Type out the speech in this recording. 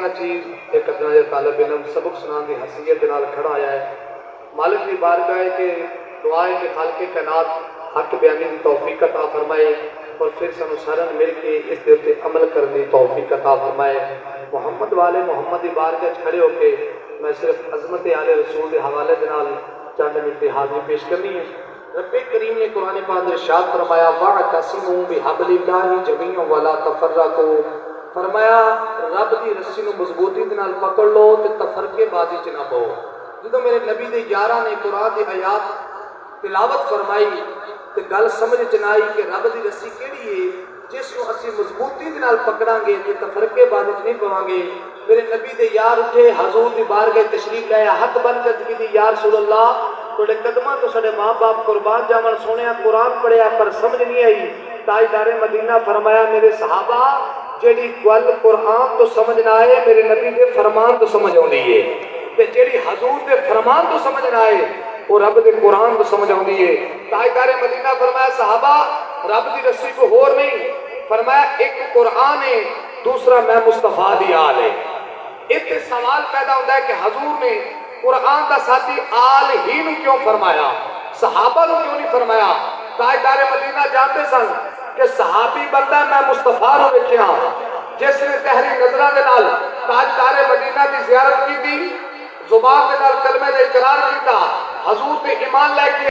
نہ چیز ایک ادنا جا طالب علم سبق سنان کی حیثیت نال کھڑا آیا ہے. مالک کی بارگاہ ہے کہ دعائیں کہ خالق کائنات حق بیانی کی توفیق عطا فرمائے اور پھر سانو سارن مل کے اس دے تے عمل کرنے کی توفیق عطا فرمائے. محمد والے محمد دی بارگاہ کھڑے ہو کے میں صرف عظمت آل رسول دے حوالے دے نال چند منٹ حاضری پیش کرنی ہے. رب کریم نے قرآن پاک میں ارشاد فرمایا وَاعْتَصِمُوا بِحَبْلِ اللَّهِ جَمِيعًا وَلَا تَفَرَّقُوا. فرمایا رب دی رسی نو مضبوطی دے نال پکڑ لو تے تفرقے بازی چ نہ پاؤ. جدوں میرے نبی دے یاراں نے قرآن دی آیات تلاوت فرمائی تے گل سمجھ چ نہ آئی کہ رب دی رسی کیڑی ہے جس کو اسی مضبوطی دے نال پکڑاں گے تے تفرقے بازی چ نہیں پواں گے. میرے نبی دے یار اٹھے حضور دی بارگاہ تشریف لے ہاتھ بن کے دی یا رسول اللہ تھوڑے قدماں تو ساڈے ماں باپ قربان جاون سونیا قرآن پڑھیا پر سمجھ نہیں آئی. تاجدار مدینہ فرمایا میرے صحابہ جیڑی گل قرآن تو سمجھ نہ آئے میرے نبی دے فرمان تو سمجھ آندی ہے تے جیڑی حضور دے فرمان تو سمجھ نہ آئے وہ رب دے قرآن تو سمجھ آندی ہے. تاجدار مدینہ فرمایا صحابہ رب دی رسی کو ہور نہیں فرمایا ایک قرآن ہے دوسرا میں مصطفیٰ دی آل ہے. ایک سوال پیدا ہوتا ہے کہ حضور نے قرآن دا ساتھی آل ہی نو کیوں فرمایا صحابہ نو کیوں نہیں فرمایا. تاجدار مدینہ جانتے سن کہ صحابی بندہ میں مصطفیٰ نو ویکھیا جس نے تحری نظرہ دے نال تاجدار مدینہ دی زیارت کی تھی زبان دے نال کلمہ اقرار کیتا حضور تے ایمان لے کے